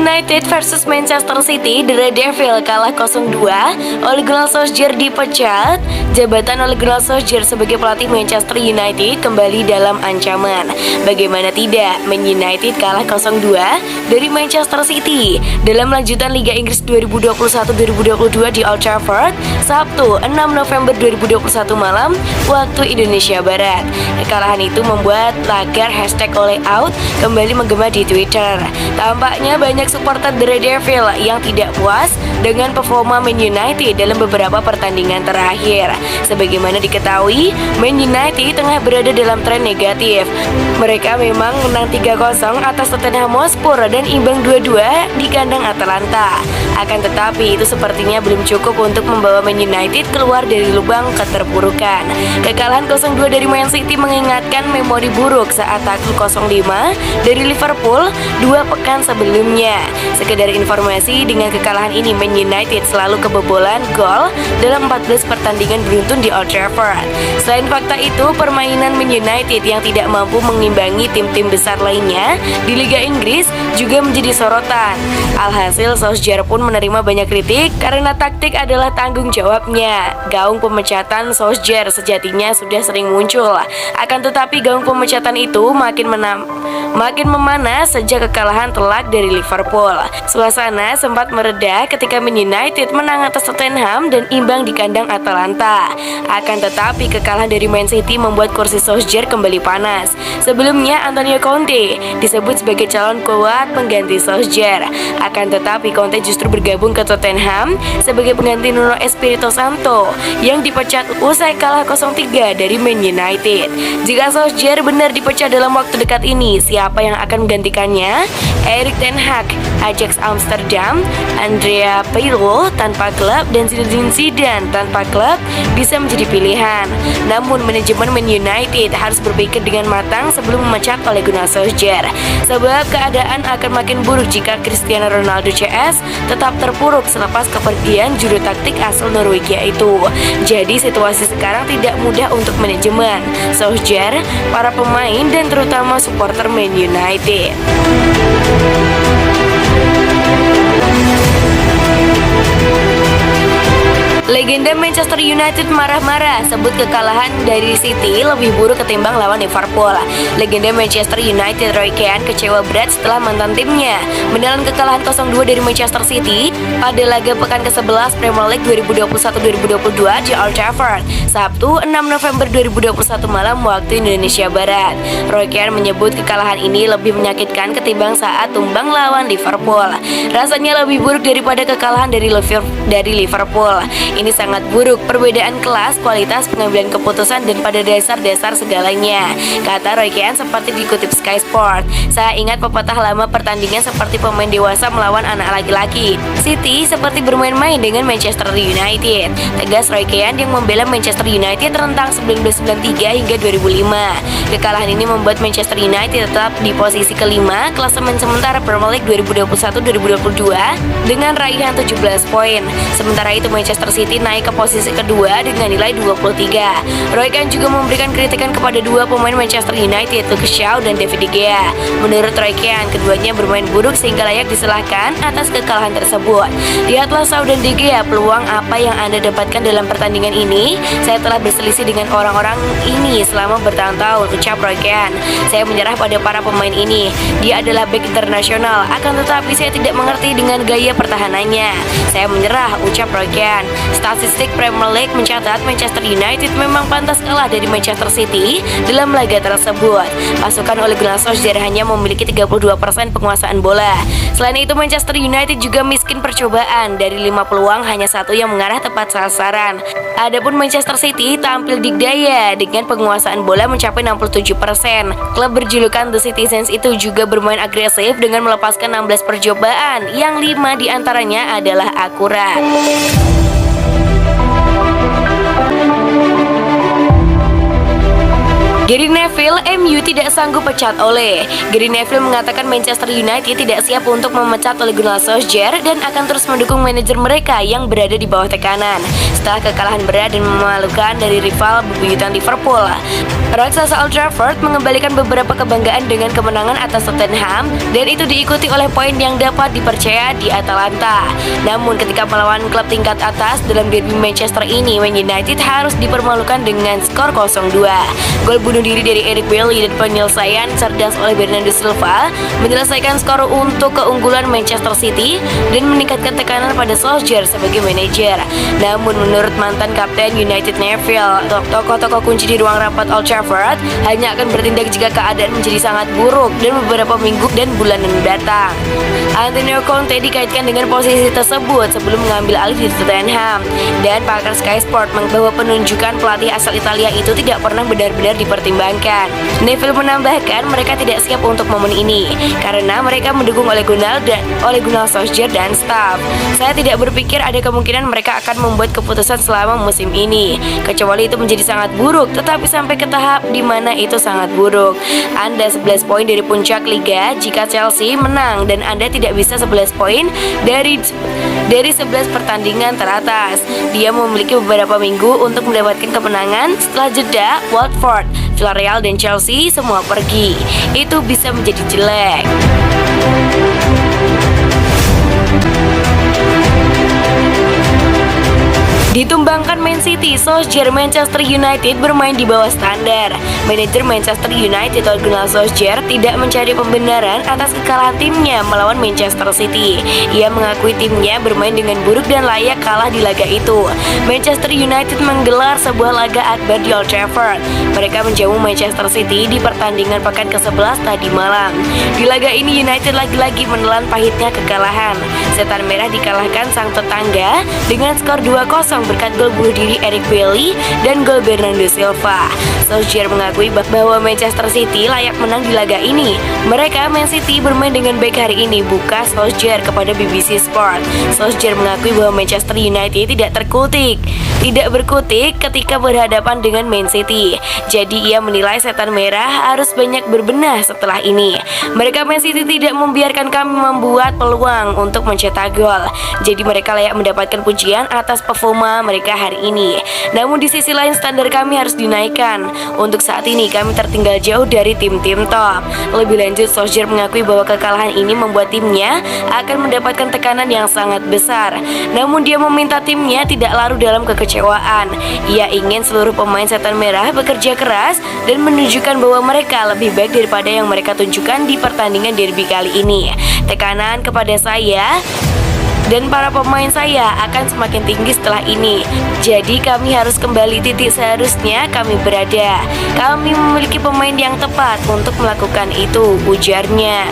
United versus Manchester City, The Red Devil kalah 0-2. Ole Gunnar Solskjaer dipecat. Jabatan Ole Gunnar Solskjaer sebagai pelatih Manchester United kembali dalam ancaman. Bagaimana tidak, Man United kalah 0-2 dari Manchester City dalam lanjutan Liga Inggris 2021-2022 di Old Trafford, Sabtu 6 November 2021 malam waktu Indonesia Barat. Kekalahan itu membuat tagar #OleOut kembali menggema di Twitter. Tampaknya banyak supporter The Red Devil yang tidak puas dengan performa Man United dalam beberapa pertandingan terakhir. Sebagaimana diketahui, Man United tengah berada dalam tren negatif. Mereka memang menang 3-0 atas Tottenham Hotspur dan imbang 2-2 di kandang Atalanta. Akan tetapi itu sepertinya belum cukup untuk membawa Man United keluar dari lubang keterpurukan. Kekalahan 0-2 dari Man City mengingatkan memori buruk saat takluk 0-5 dari Liverpool 2 pekan sebelumnya. Sekedar informasi, dengan kekalahan ini Man United selalu kebobolan gol dalam 14 pertandingan beruntun di Old Trafford. Selain fakta itu, permainan Man United yang tidak mampu mengimbangi tim-tim besar lainnya di Liga Inggris juga menjadi sorotan. Alhasil, Solskjaer pun menerima banyak kritik karena taktik adalah tanggung jawabnya. Gaung pemecatan Solskjaer sejatinya sudah sering muncul. Akan tetapi gaung pemecatan itu makin memanas sejak kekalahan telak dari Liverpool. Suasana sempat mereda ketika Man United menang atas Tottenham dan imbang di kandang Atalanta. Akan tetapi kekalahan dari Man City membuat kursi Solskjaer kembali panas. Sebelumnya Antonio Conte disebut sebagai calon kuat pengganti Solskjaer. Akan tetapi Conte justru bergabung ke Tottenham sebagai pengganti Nuno Espirito Santo yang dipecat usai kalah 0-3 dari Man United. Jika Solskjaer benar dipecat dalam waktu dekat ini, siapa yang akan menggantikannya? Erik ten Hag, Ajax Amsterdam, Andrea Pirlo tanpa klub, dan Zinedine Zidane tanpa klub bisa menjadi pilihan. Namun manajemen Man United harus berpikir dengan matang sebelum memecat Ole Gunnar Solskjaer, sebab keadaan akan makin buruk jika Cristiano Ronaldo CS tetap terpuruk selepas kepergian juru taktik asal Norwegia itu. Jadi situasi sekarang tidak mudah untuk manajemen, Solskjaer, para pemain, dan terutama supporter Man United. Legenda Manchester United marah-marah sebut kekalahan dari City lebih buruk ketimbang lawan Liverpool. Legenda Manchester United Roy Keane kecewa berat setelah mantan timnya menelan kekalahan 0-2 dari Manchester City pada laga pekan ke-11 Premier League 2021-2022 di Old Trafford, Sabtu 6 November 2021 malam waktu Indonesia Barat. Roy Keane menyebut kekalahan ini lebih menyakitkan ketimbang saat tumbang lawan Liverpool. Rasanya lebih buruk daripada kekalahan dari Liverpool. Ini sangat buruk, perbedaan kelas, kualitas pengambilan keputusan, dan pada dasar-dasar segalanya, kata Roy Keane seperti dikutip Sky Sport. Saya ingat pepatah lama pertandingan seperti pemain dewasa melawan anak laki-laki. City seperti bermain-main dengan Manchester United, tegas Roy Keane yang membela Manchester United rentang 1993 hingga 2005. Kekalahan ini membuat Manchester United tetap di posisi kelima klasemen sementara Premier League 2021-2022 dengan raihan 17 poin. Sementara itu Manchester City naik ke posisi kedua dengan nilai 23. Roy Keane juga memberikan kritikan kepada dua pemain Manchester United, Luke Shaw dan David De Gea. Menurut Roy Keane, keduanya bermain buruk sehingga layak disalahkan atas kekalahan tersebut. Lihatlah Shaw dan De Gea, peluang apa yang Anda dapatkan dalam pertandingan ini? Saya telah berselisih dengan orang-orang ini selama bertahun-tahun, ucap Roy Keane. Saya menyerah pada para pemain ini. Dia adalah bek internasional, akan tetapi saya tidak mengerti dengan gaya pertahanannya. Saya menyerah, ucap Roy Keane. Statistik Premier League mencatat Manchester United memang pantas kalah dari Manchester City dalam laga tersebut. Pasukan Ole Gunnar Solskjaer hanya memiliki 32% penguasaan bola. Selain itu Manchester United juga miskin percobaan. Dari 5 peluang hanya 1 yang mengarah tepat sasaran. Adapun Manchester City tampil dikdaya dengan penguasaan bola mencapai 67%. Klub berjulukan The Citizens itu juga bermain agresif dengan melepaskan 16 percobaan yang 5 diantaranya adalah akurat. Gary Neville, MU tidak sanggup pecat Ole. Gary Neville mengatakan Manchester United tidak siap untuk memecat Ole Gunnar Solskjaer dan akan terus mendukung manajer mereka yang berada di bawah tekanan setelah kekalahan berat dan memalukan dari rival bebuyutan Liverpool. Raksasa Old Trafford mengembalikan beberapa kebanggaan dengan kemenangan atas Tottenham dan itu diikuti oleh poin yang dapat dipercaya di Atalanta. Namun ketika melawan klub tingkat atas dalam derby Manchester ini, Man United harus dipermalukan dengan skor 0-2. Gol bunuh diri dari Eric Bailly dan penyelesaian cerdas oleh Bernardo Silva menyelesaikan skor untuk keunggulan Manchester City dan meningkatkan tekanan pada Solskjaer sebagai manajer. Namun menurut mantan kapten United Neville, tokoh-tokoh kunci di ruang rapat Old Trafford hanya akan bertindak jika keadaan menjadi sangat buruk dan beberapa minggu dan bulan mendatang. Antonio Conte dikaitkan dengan posisi tersebut sebelum mengambil alih di Tottenham, dan pakar Sky Sport bahwa penunjukan pelatih asal Italia itu tidak pernah benar-benar dipertimbangkan. Neville menambahkan mereka tidak siap untuk momen ini karena mereka mendukung Ole Gunnar Solskjaer dan staf. Saya tidak berpikir ada kemungkinan mereka akan membuat keputusan selama musim ini, kecuali itu menjadi sangat buruk, tetapi sampai ke tahap di mana itu sangat buruk. Anda 11 poin dari puncak liga jika Chelsea menang dan Anda tidak bisa 11 poin dari 11 pertandingan teratas. Dia memiliki beberapa minggu untuk mendapatkan kemenangan setelah jeda Watford, Villarreal dan Chelsea semua pergi. Itu bisa menjadi jelek. Ditumbangkan Man City, Solskjaer Manchester United bermain di bawah standar. Manajer Manchester United Ole Gunnar Solskjaer tidak mencari pembenaran atas kekalahan timnya melawan Manchester City. Ia mengakui timnya bermain dengan buruk dan layak kalah di laga itu. Manchester United menggelar sebuah laga akbar di Old Trafford. Mereka menjamu Manchester City di pertandingan pekan ke-11 tadi malam. Di laga ini United lagi-lagi menelan pahitnya kekalahan. Setan Merah dikalahkan sang tetangga dengan skor 2-0 berkat gol bunuh diri Eric Bailly dan gol Bernardo Silva. Solskjaer mengakui bahwa Manchester City layak menang di laga ini. Mereka Man City bermain dengan baik hari ini, buka Solskjaer kepada BBC Sport. Solskjaer mengakui bahwa Manchester United tidak berkutik ketika berhadapan dengan Man City. Jadi ia menilai Setan Merah harus banyak berbenah setelah ini. Mereka Man City tidak membiarkan kami membuat peluang untuk mencetak gol. Jadi mereka layak mendapatkan pujian atas performa mereka hari ini. Namun di sisi lain standar kami harus dinaikkan. Untuk saat ini kami tertinggal jauh dari tim-tim top. Lebih lanjut, Solskjaer mengakui bahwa kekalahan ini membuat timnya akan mendapatkan tekanan yang sangat besar. Namun dia meminta timnya tidak larut dalam kekecewaan. Ia ingin seluruh pemain Setan Merah bekerja keras dan menunjukkan bahwa mereka lebih baik daripada yang mereka tunjukkan di pertandingan derby kali ini. Tekanan kepada saya dan para pemain saya akan semakin tinggi setelah ini. Jadi kami harus kembali titik seharusnya kami berada. Kami memiliki pemain yang tepat untuk melakukan itu, ujarnya.